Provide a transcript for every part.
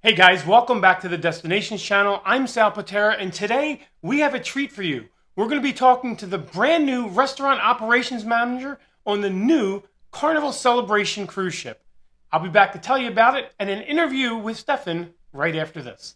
Hey guys, welcome back to the Destinations channel. I'm Sal Pitera, and today we have a treat for you. We're going to be talking to the brand new restaurant operations manager on the new Carnival Celebration cruise ship. I'll be back to tell you about it and an interview with Stefan right after this.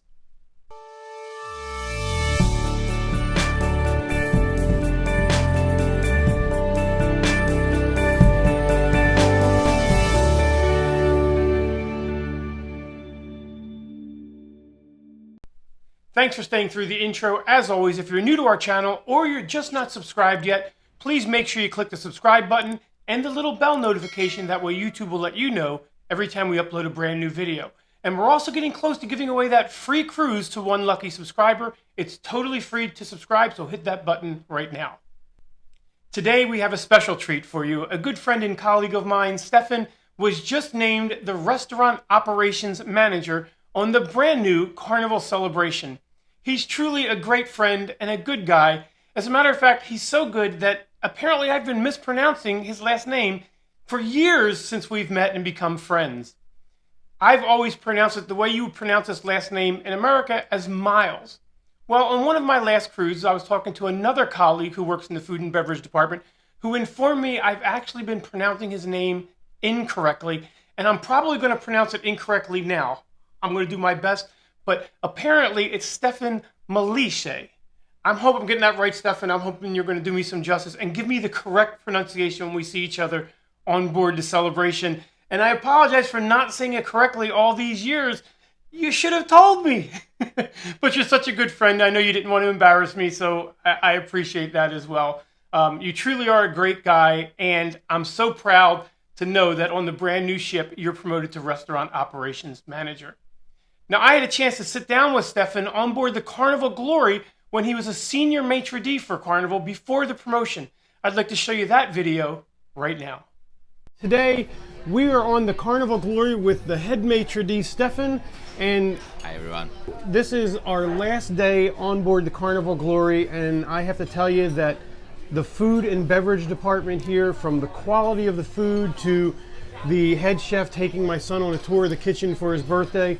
Thanks for staying through the intro. As always, if you're new to our channel or you're just not subscribed yet, please make sure you click the subscribe button and the little bell notification. That way YouTube will let you know every time we upload a brand new video. And we're also getting close to giving away that free cruise to one lucky subscriber. It's totally free to subscribe, so hit that button right now. Today we have a special treat for you. A good friend and colleague of mine, Stefan, was just named the restaurant operations manager on the brand new Carnival Celebration. He's truly a great friend and a good guy. As a matter of fact, he's so good that apparently I've been mispronouncing his last name for years since we've met and become friends. I've always pronounced it the way you would pronounce his last name in America, as Miles. Well, on one of my last cruises, I was talking to another colleague who works in the food and beverage department who informed me I've actually been pronouncing his name incorrectly, and I'm probably going to pronounce it incorrectly now. I'm going to do my best, but apparently it's Stefan Miles. I'm hoping I'm getting that right, Stefan. I'm hoping you're going to do me some justice and give me the correct pronunciation when we see each other on board the Celebration. And I apologize for not saying it correctly all these years. You should have told me. But you're such a good friend. I know you didn't want to embarrass me, so I appreciate that as well. You truly are a great guy, and I'm so proud to know that on the brand new ship, you're promoted to restaurant operations manager. Now, I had a chance to sit down with Stefan on board the Carnival Glory when he was a senior maitre d' for Carnival before the promotion. I'd like to show you that video right now. Today, we are on the Carnival Glory with the head maitre d', Stefan, and hi everyone. This is our last day on board the Carnival Glory, and I have to tell you that the food and beverage department here, from the quality of the food to the head chef taking my son on a tour of the kitchen for his birthday,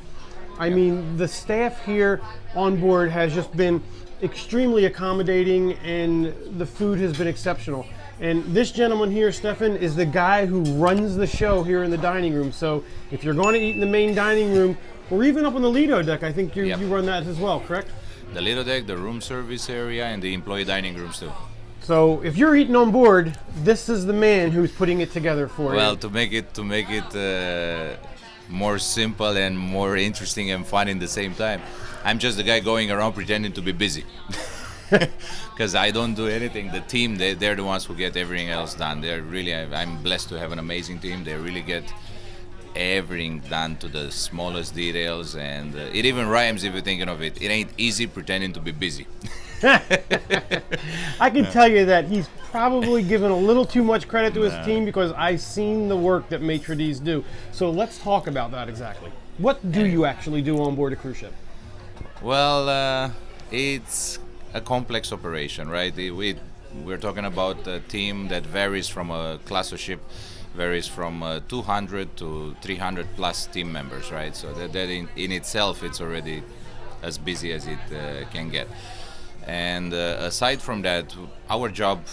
I mean, the staff here on board has just been extremely accommodating, and the food has been exceptional. And this gentleman here, Stefan, is the guy who runs the show here in the dining room. So if you're going to eat in the main dining room, or even up on the Lido deck, I think you run that as well, correct? The Lido deck, the room service area, and the employee dining rooms too. So if you're eating on board, this is the man who's putting it together for you. Well, to make it more simple and more interesting and fun in the same time, I'm just the guy going around pretending to be busy. Because I don't do anything. The team, they're the ones who get everything else done. I'm blessed to have an amazing team. They really get everything done to the smallest details, and it even rhymes if you're thinking of it. It ain't easy pretending to be busy. I can tell you that he's probably given a little too much credit to his team, because I've seen the work that maitre d's do. So let's talk about that exactly. What do you actually do on board a cruise ship? Well, it's a complex operation, right? We're talking about a team that varies from a class of ship, varies from 200 to 300 plus team members, right? So that in itself, it's already as busy as it can get. And aside from that, our job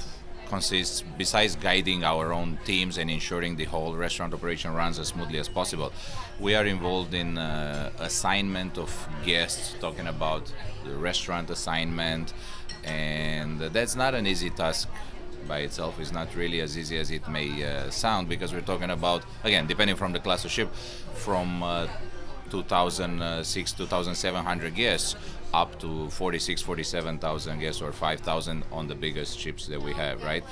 consists, besides guiding our own teams and ensuring the whole restaurant operation runs as smoothly as possible, we are involved in assignment of guests, talking about the restaurant assignment, and that's not an easy task by itself. It's not really as easy as it may sound, because we're talking about, again, depending from the class of ship, from 2,600 2,700 guests up to 47,000 guests, or 5,000 on the biggest ships that we have, right?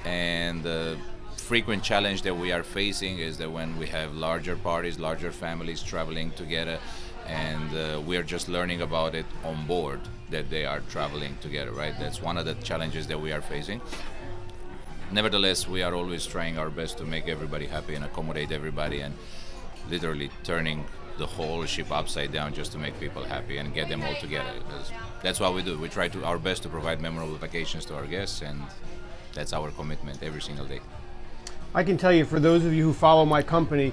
And the frequent challenge that we are facing is that when we have larger parties, larger families traveling together, and we're just learning about it on board, that they are traveling together, right? That's one of the challenges that we are facing. Nevertheless, we are always trying our best to make everybody happy and accommodate everybody, and literally turning the whole ship upside down just to make people happy and get them all together. Because that's what we do. We try our best to provide memorable vacations to our guests, and that's our commitment every single day. I can tell you, for those of you who follow my company,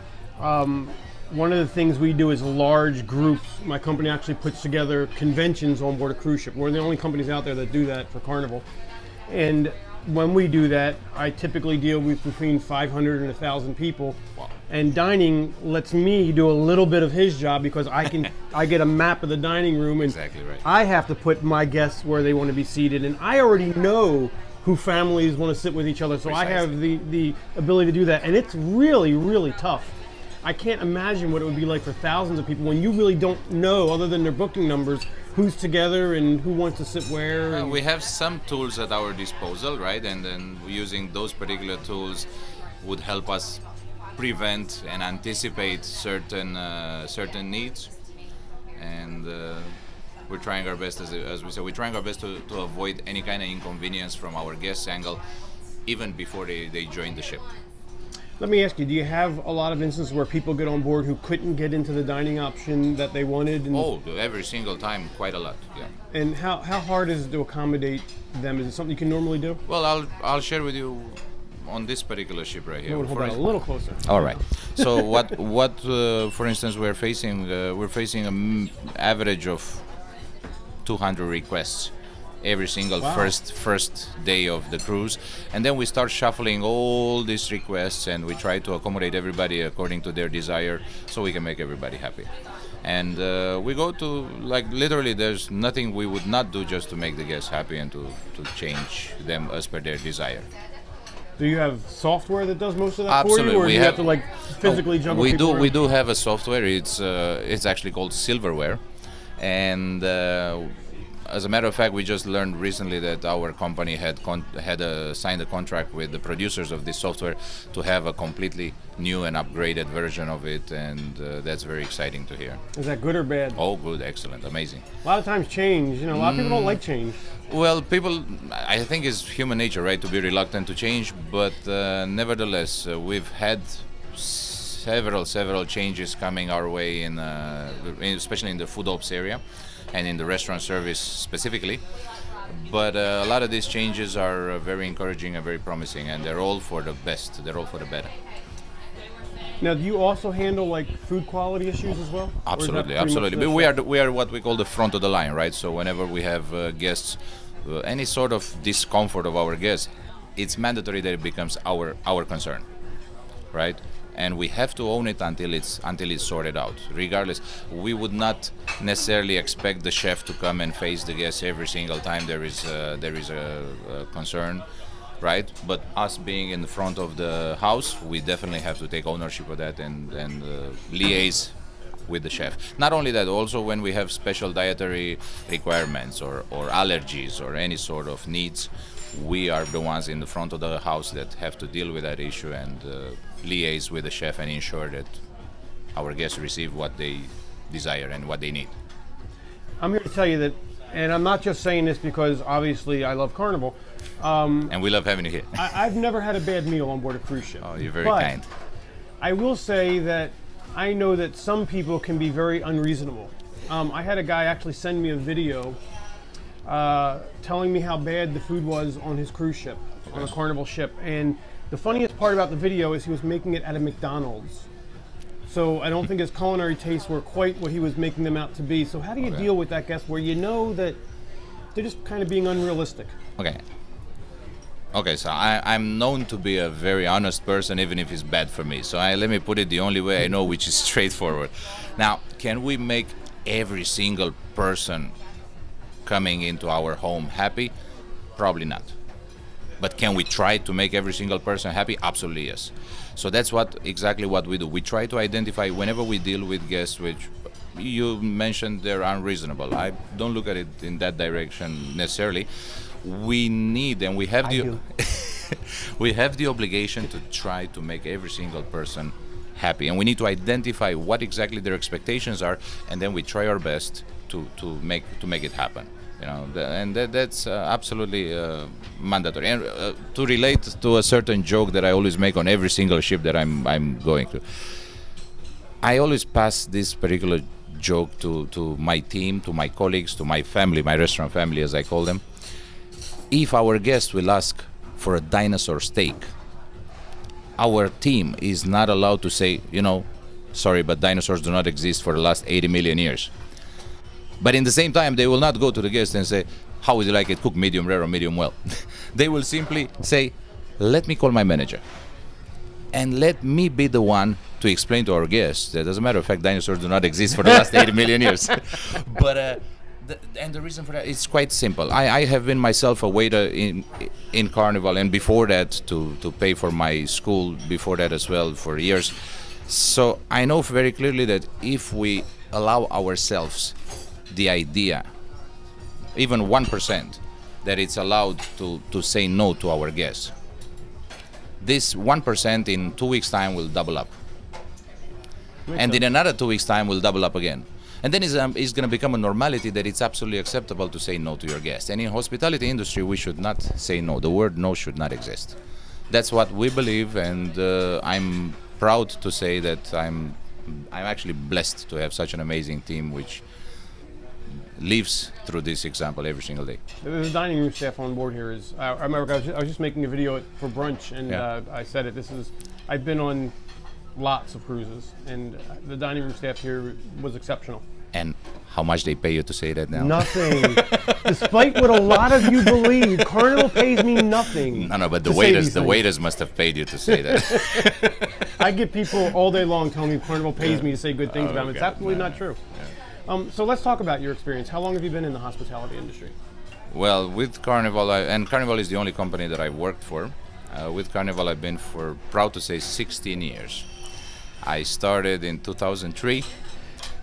one of the things we do is large groups. My company actually puts together conventions on board a cruise ship. We're the only companies out there that do that for Carnival. And when we do that, I typically deal with between 500 and 1,000 people. Wow. And dining lets me do a little bit of his job because I get a map of the dining room, and Exactly right. I have to put my guests where they want to be seated, and I already know who families want to sit with each other, so I have the ability to do that, and it's really, really tough. I can't imagine what it would be like for thousands of people when you really don't know, other than their booking numbers, who's together and who wants to sit where. And We have some tools at our disposal, right? And then using those particular tools would help us prevent and anticipate certain needs. And we're trying our best, as we said, we're trying our best to avoid any kind of inconvenience from our guests' angle, even before they join the ship. Let me ask you, do you have a lot of instances where people get on board who couldn't get into the dining option that they wanted? And, Oh, every single time, quite a lot. Yeah. and how hard is it to accommodate them? Is it something you can normally do? Well, I'll share with you on this particular ship right here. Hold that a little closer. All right. So what for instance we're facing an average of 200 requests every single Wow. first day of the cruise, and then we start shuffling all these requests and we try to accommodate everybody according to their desire so we can make everybody happy. And we go to, like, literally there's nothing we would not do just to make the guests happy and to change them as per their desire. Do you have software that does most of that Absolutely, for you, or we do you have have- to like physically juggle We people do. We around? do have a software. It's actually called Silverware, and as a matter of fact, we just learned recently that our company had signed a contract with the producers of this software to have a completely new and upgraded version of it, and that's very exciting to hear. Is that good or bad? Oh, good, excellent, amazing. A lot of times change. You know, a lot of people don't like change. Well, people, I think it's human nature, right, to be reluctant to change, but nevertheless, we've had several changes coming our way especially in the food ops area and in the restaurant service specifically. But a lot of these changes are very encouraging and very promising, and they're all for the best. They're all for the better. Now, do you also handle like food quality issues as well? Or is that Absolutely, pretty much absolutely. the But we are what we call the front of the line, right? So whenever we have guests, any sort of discomfort of our guests, it's mandatory that it becomes our concern, right? And we have to own it until it's sorted out. Regardless, we would not necessarily expect the chef to come and face the guests every single time there is a concern, right? But us being in the front of the house, we definitely have to take ownership of that and liaise with the chef. Not only that, also when we have special dietary requirements or allergies or any sort of needs, we are the ones in the front of the house that have to deal with that issue and liaise with the chef and ensure that our guests receive what they desire and what they need. I'm here to tell you that, and I'm not just saying this because obviously I love Carnival. And we love having you here. I've never had a bad meal on board a cruise ship. Oh, you're very But kind. I will say that I know that some people can be very unreasonable. I had a guy actually send me a video telling me how bad the food was on his cruise ship, on a Carnival ship. And the funniest part about the video is he was making it at a McDonald's. So I don't think his culinary tastes were quite what he was making them out to be. So how do you deal with that guest where you know that they're just kind of being unrealistic? Okay, so I'm known to be a very honest person, even if it's bad for me. So let me put it the only way I know, which is straightforward. Now, can we make every single person coming into our home happy? Probably not. But can we try to make every single person happy? Absolutely yes. So that's exactly what we do. We try to identify whenever we deal with guests, which you mentioned they're unreasonable. I don't look at it in that direction necessarily. We need and we have we have the obligation to try to make every single person happy, and we need to identify what exactly their expectations are, and then we try our best to make it happen. You know, that's absolutely mandatory. And to relate to a certain joke that I always make on every single ship that I'm going to, I always pass this particular joke to my team, to my colleagues, to my family, my restaurant family, as I call them. If our guest will ask for a dinosaur steak, our team is not allowed to say, sorry, but dinosaurs do not exist for the last 80 million years. But in the same time, they will not go to the guest and say, how would you like it cooked, medium rare or medium well? They will simply say, let me call my manager. And let me be the one to explain to our guests that, as a matter of fact, dinosaurs do not exist for the last 80 million years. But and the reason for that is quite simple. I have been myself a waiter in Carnival, and before that to pay for my school before that as well for years. So I know very clearly that if we allow ourselves the idea, even 1%, that it's allowed to say no to our guests, this 1% in 2 weeks' time will double up. And in another 2 weeks' time will double up again. And then it's going to become a normality that it's absolutely acceptable to say no to your guests. And in hospitality industry, we should not say no. The word no should not exist. That's what we believe, and I'm proud to say that I'm actually blessed to have such an amazing team which lives through this example every single day. The dining room staff on board here is, I remember I was just making a video for brunch, and I said it, I've been on lots of cruises, and the dining room staff here was exceptional. And how much they pay you to say that now? Nothing. Despite what a lot of you believe, Carnival pays me nothing. No, but the waiters must have paid you to say that. I get people all day long telling me Carnival pays me to say good things about them. It's absolutely not true. Yeah. So let's talk about your experience. How long have you been in the hospitality industry? Well, with Carnival, and Carnival is the only company that I've worked for. With Carnival, I've been for, proud to say, 16 years. I started in 2003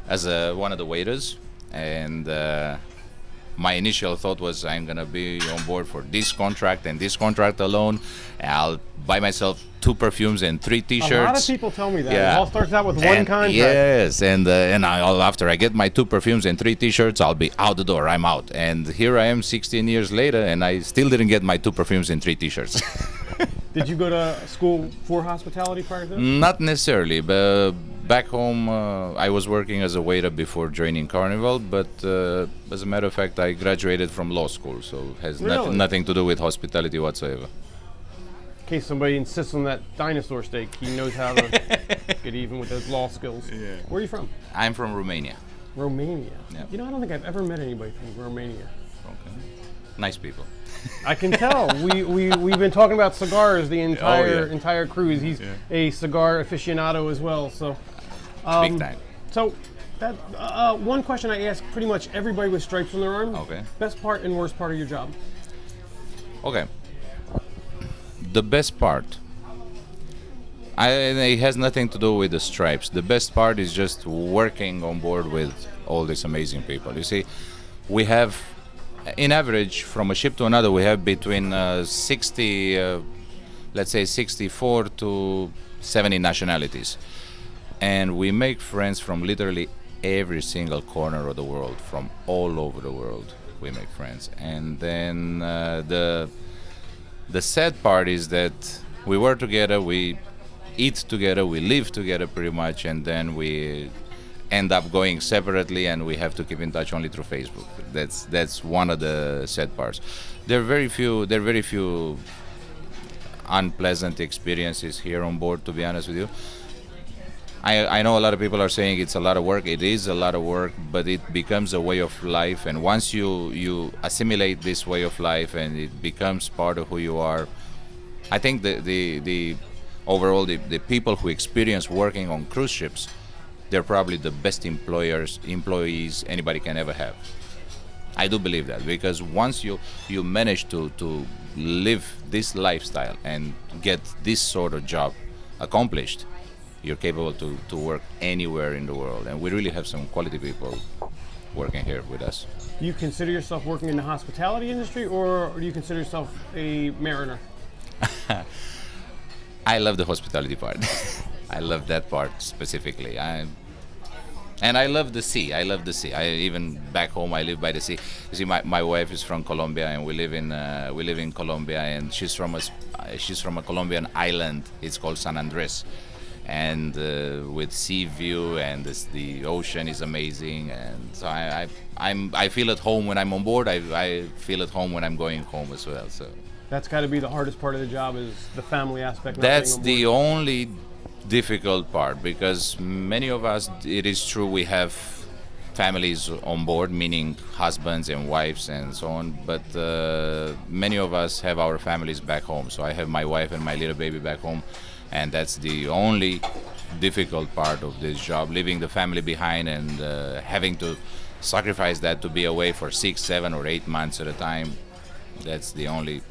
as one of the waiters, and my initial thought was I'm gonna be on board for this contract and this contract alone. I'll buy myself 2 perfumes and 3 T-shirts. A lot of people tell me that. Yeah. It all starts out with one contract. Yes, and after I get my 2 perfumes and 3 T-shirts, I'll be out the door. I'm out, and here I am 16 years later, and I still didn't get my 2 perfumes and 3 T-shirts. Did you go to school for hospitality prior to this? Not necessarily, but back home I was working as a waiter before joining Carnival, but as a matter of fact I graduated from law school, so it has nothing to do with hospitality whatsoever. In case somebody insists on that dinosaur steak, he knows how to get even with those law skills. Yeah. Where are you from? I'm from Romania. Romania? Yeah. You know, I don't think I've ever met anybody from Romania. Okay. Nice people. I can tell. We've been talking about cigars the entire cruise. He's a cigar aficionado as well. So, big time. So, that one question I ask pretty much everybody with stripes on their arm. Okay. Best part and worst part of your job. Okay. The best part. It has nothing to do with the stripes. The best part is just working on board with all these amazing people. You see, we have, in average, from a ship to another, we have between 64 to 70 nationalities. And we make friends from literally every single corner of the world, from all over the world. We make friends. And then the sad part is that we work together, we eat together, we live together pretty much, and then we end up going separately, and we have to keep in touch only through Facebook. That's one of the sad parts. There are very few unpleasant experiences here on board, to be honest with you. I know a lot of people are saying it's a lot of work. It is a lot of work, but it becomes a way of life, and once you assimilate this way of life and it becomes part of who you are, I think the overall the people who experience working on cruise ships, they're probably the best employees anybody can ever have. I do believe that, because once you manage to live this lifestyle and get this sort of job accomplished, you're capable to work anywhere in the world, and we really have some quality people working here with us. Do you consider yourself working in the hospitality industry, or do you consider yourself a mariner? I love the hospitality part. I love that part specifically. And I love the sea. I love the sea. Even back home, I live by the sea. You see, my wife is from Colombia, and we live in Colombia, and she's from a Colombian island. It's called San Andres, and with sea view, and the ocean is amazing. And so I feel at home when I'm on board. I feel at home when I'm going home as well. So that's got to be the hardest part of the job, is the family aspect. That's the only difficult part, because many of us, it is true, we have families on board, meaning husbands and wives and so on, but many of us have our families back home. So I have my wife and my little baby back home, and that's the only difficult part of this job, leaving the family behind and having to sacrifice that to be away for 6, 7 or 8 months at a time. That's the only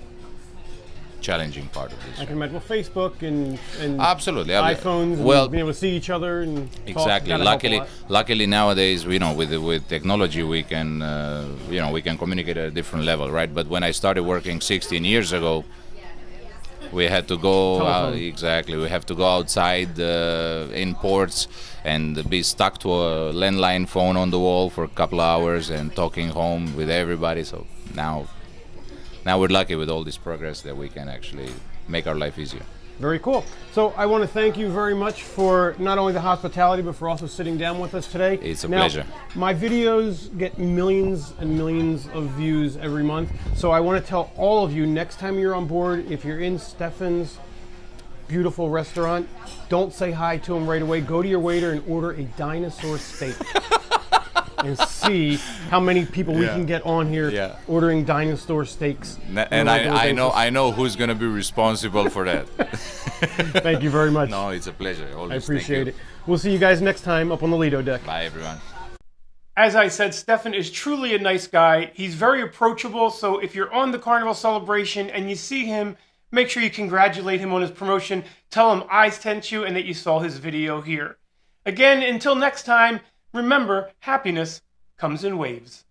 challenging part of this. I can imagine. Well, Facebook and absolutely iPhones, and well, being able to see each other and talk, exactly. gotta help a lot. Luckily nowadays, with technology, we can we can communicate at a different level, right? But when I started working 16 years ago, we had to go exactly. We have to go outside in ports and be stuck to a landline phone on the wall for a couple of hours and talking home with everybody. So now we're lucky with all this progress that we can actually make our life easier. Very cool. So I want to thank you very much for not only the hospitality, but for also sitting down with us today. It's a pleasure. My videos get millions and millions of views every month. So I want to tell all of you, next time you're on board, if you're in Stefan's beautiful restaurant, don't say hi to him right away. Go to your waiter and order a dinosaur steak. And see how many people we can get on here ordering dinosaur steaks. And I know who's going to be responsible for that. Thank you very much. No, it's a pleasure. Always. I appreciate it. We'll see you guys next time up on the Lido deck. Bye, everyone. As I said, Stefan is truly a nice guy. He's very approachable, so if you're on the Carnival Celebration and you see him, make sure you congratulate him on his promotion. Tell him I sent you and that you saw his video here. Again, until next time, remember, happiness comes in waves.